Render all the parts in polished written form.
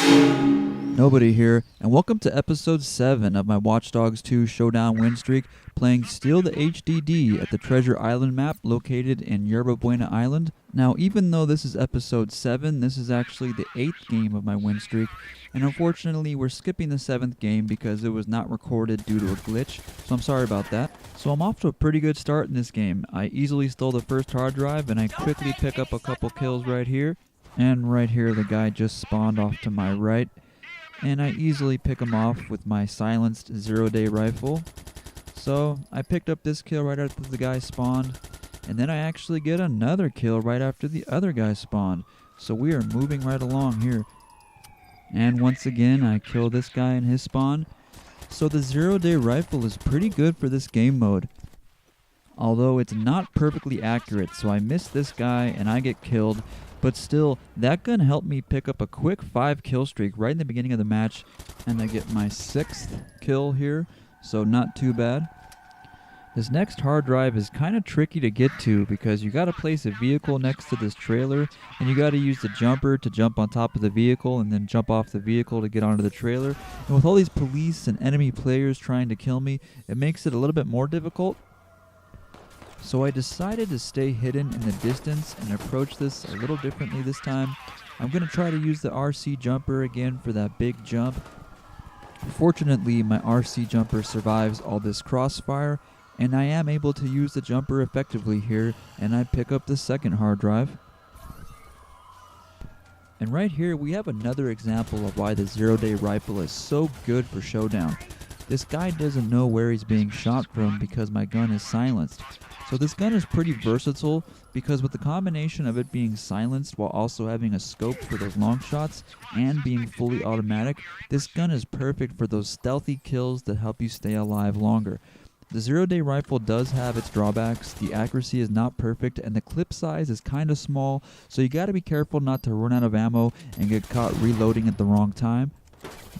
Nobody here, and welcome to episode 7 of my Watch Dogs 2 Showdown win streak, playing Steal the HDD at the Treasure Island map located in Yerba Buena Island. Now, even though this is episode 7, this is actually the 8th game of my win streak, and unfortunately we're skipping the 7th game because it was not recorded due to a glitch, so I'm sorry about that. So I'm off to a pretty good start in this game. I easily stole the first hard drive, and I quickly pick up a couple kills right here, and right here the guy just spawned off to my right. And I easily pick him off with my silenced 0-day rifle. So I picked up this kill right after the guy spawned, and then I actually get another kill right after the other guy spawned. So we are moving right along here. And once again I kill this guy in his spawn. So the 0-day rifle is pretty good for this game mode, although it's not perfectly accurate. So I miss this guy and I get killed. But still, that gun helped me pick up a quick 5 kill streak right in the beginning of the match, and I get my 6th kill here, so not too bad. This next hard drive is kind of tricky to get to because you got to place a vehicle next to this trailer, and you got to use the jumper to jump on top of the vehicle and then jump off the vehicle to get onto the trailer. And with all these police and enemy players trying to kill me, it makes it a little bit more difficult. So I decided to stay hidden in the distance and approach this a little differently this time. I'm going to try to use the RC jumper again for that big jump. Fortunately, my RC jumper survives all this crossfire, and I am able to use the jumper effectively here, and I pick up the second hard drive. And right here we have another example of why the 0-day rifle is so good for Showdown. This guy doesn't know where he's being shot from because my gun is silenced. So this gun is pretty versatile because with the combination of it being silenced while also having a scope for those long shots and being fully automatic, this gun is perfect for those stealthy kills that help you stay alive longer. The 0-day rifle does have its drawbacks. The accuracy is not perfect and the clip size is kind of small, so you got to be careful not to run out of ammo and get caught reloading at the wrong time.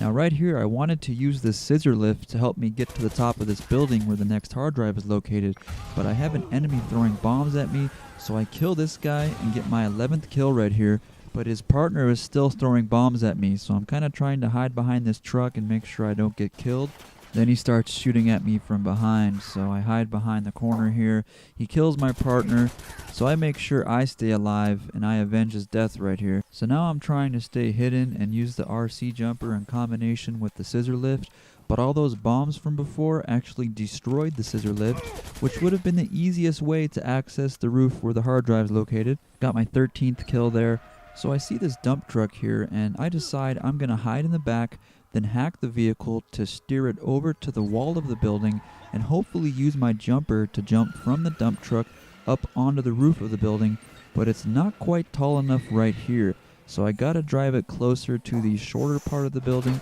Now right here I wanted to use this scissor lift to help me get to the top of this building where the next hard drive is located, but I have an enemy throwing bombs at me, so I kill this guy and get my 11th kill right here, but his partner is still throwing bombs at me, so I'm kind of trying to hide behind this truck and make sure I don't get killed. Then he starts shooting at me from behind, so I hide behind the corner here. He kills my partner, so I make sure I stay alive and I avenge his death right here. So now I'm trying to stay hidden and use the RC jumper in combination with the scissor lift, but all those bombs from before actually destroyed the scissor lift, which would have been the easiest way to access the roof where the hard drive is located. Got my 13th kill there. So I see this dump truck here and I decide I'm going to hide in the back, then hack the vehicle to steer it over to the wall of the building and hopefully use my jumper to jump from the dump truck up onto the roof of the building, but it's not quite tall enough right here, so I gotta drive it closer to the shorter part of the building.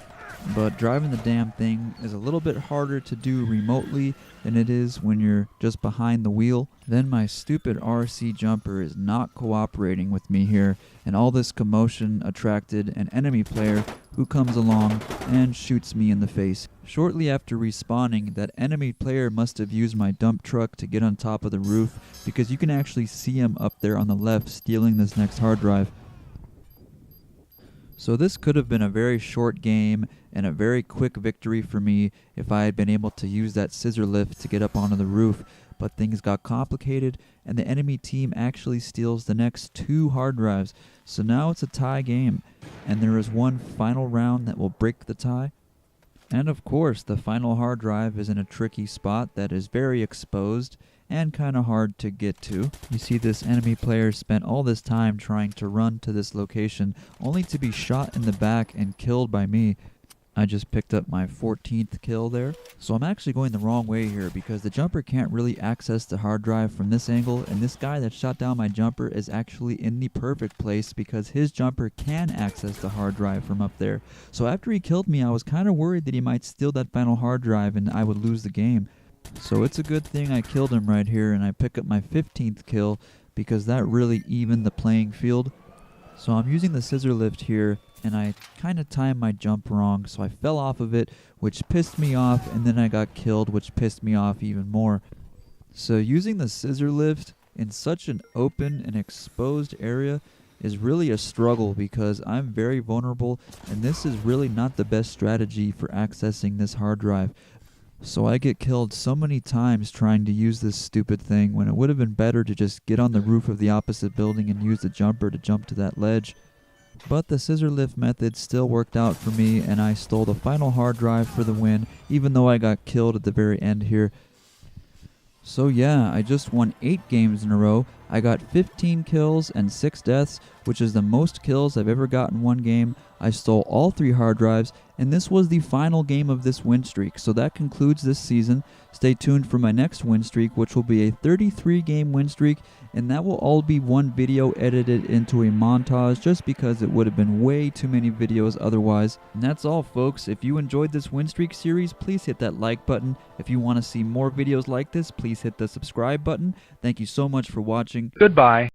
But driving the damn thing is a little bit harder to do remotely than it is when you're just behind the wheel. Then my stupid RC jumper is not cooperating with me here, and all this commotion attracted an enemy player who comes along and shoots me in the face. Shortly after respawning, that enemy player must have used my dump truck to get on top of the roof because you can actually see him up there on the left stealing this next hard drive. So this could have been a very short game and a very quick victory for me if I had been able to use that scissor lift to get up onto the roof, but things got complicated and the enemy team actually steals the next 2 hard drives. So now it's a tie game, and there is one final round that will break the tie. And of course, the final hard drive is in a tricky spot that is very exposed and kind of hard to get to. You see this enemy player spent all this time trying to run to this location only to be shot in the back and killed by me. I just picked up my 14th kill there. So I'm actually going the wrong way here because the jumper can't really access the hard drive from this angle, and this guy that shot down my jumper is actually in the perfect place because his jumper can access the hard drive from up there. So after he killed me, I was kind of worried that he might steal that final hard drive and I would lose the game. So it's a good thing I killed him right here and I pick up my 15th kill because that really evened the playing field. So I'm using the scissor lift here and I kind of timed my jump wrong, so I fell off of it, which pissed me off, and then I got killed, which pissed me off even more. So using the scissor lift in such an open and exposed area is really a struggle because I'm very vulnerable, and this is really not the best strategy for accessing this hard drive. So I get killed so many times trying to use this stupid thing when it would have been better to just get on the roof of the opposite building and use the jumper to jump to that ledge. But the scissor lift method still worked out for me, and I stole the final hard drive for the win, even though I got killed at the very end here. So yeah, I just won 8 games in a row. I got 15 kills and 6 deaths, which is the most kills I've ever got in one game. I stole all 3 hard drives, and this was the final game of this win streak. So that concludes this season. Stay tuned for my next win streak, which will be a 33-game win streak, and that will all be one video edited into a montage just because it would have been way too many videos otherwise. And that's all, folks. If you enjoyed this win streak series, please hit that like button. If you want to see more videos like this, please hit the subscribe button. Thank you so much for watching. Goodbye.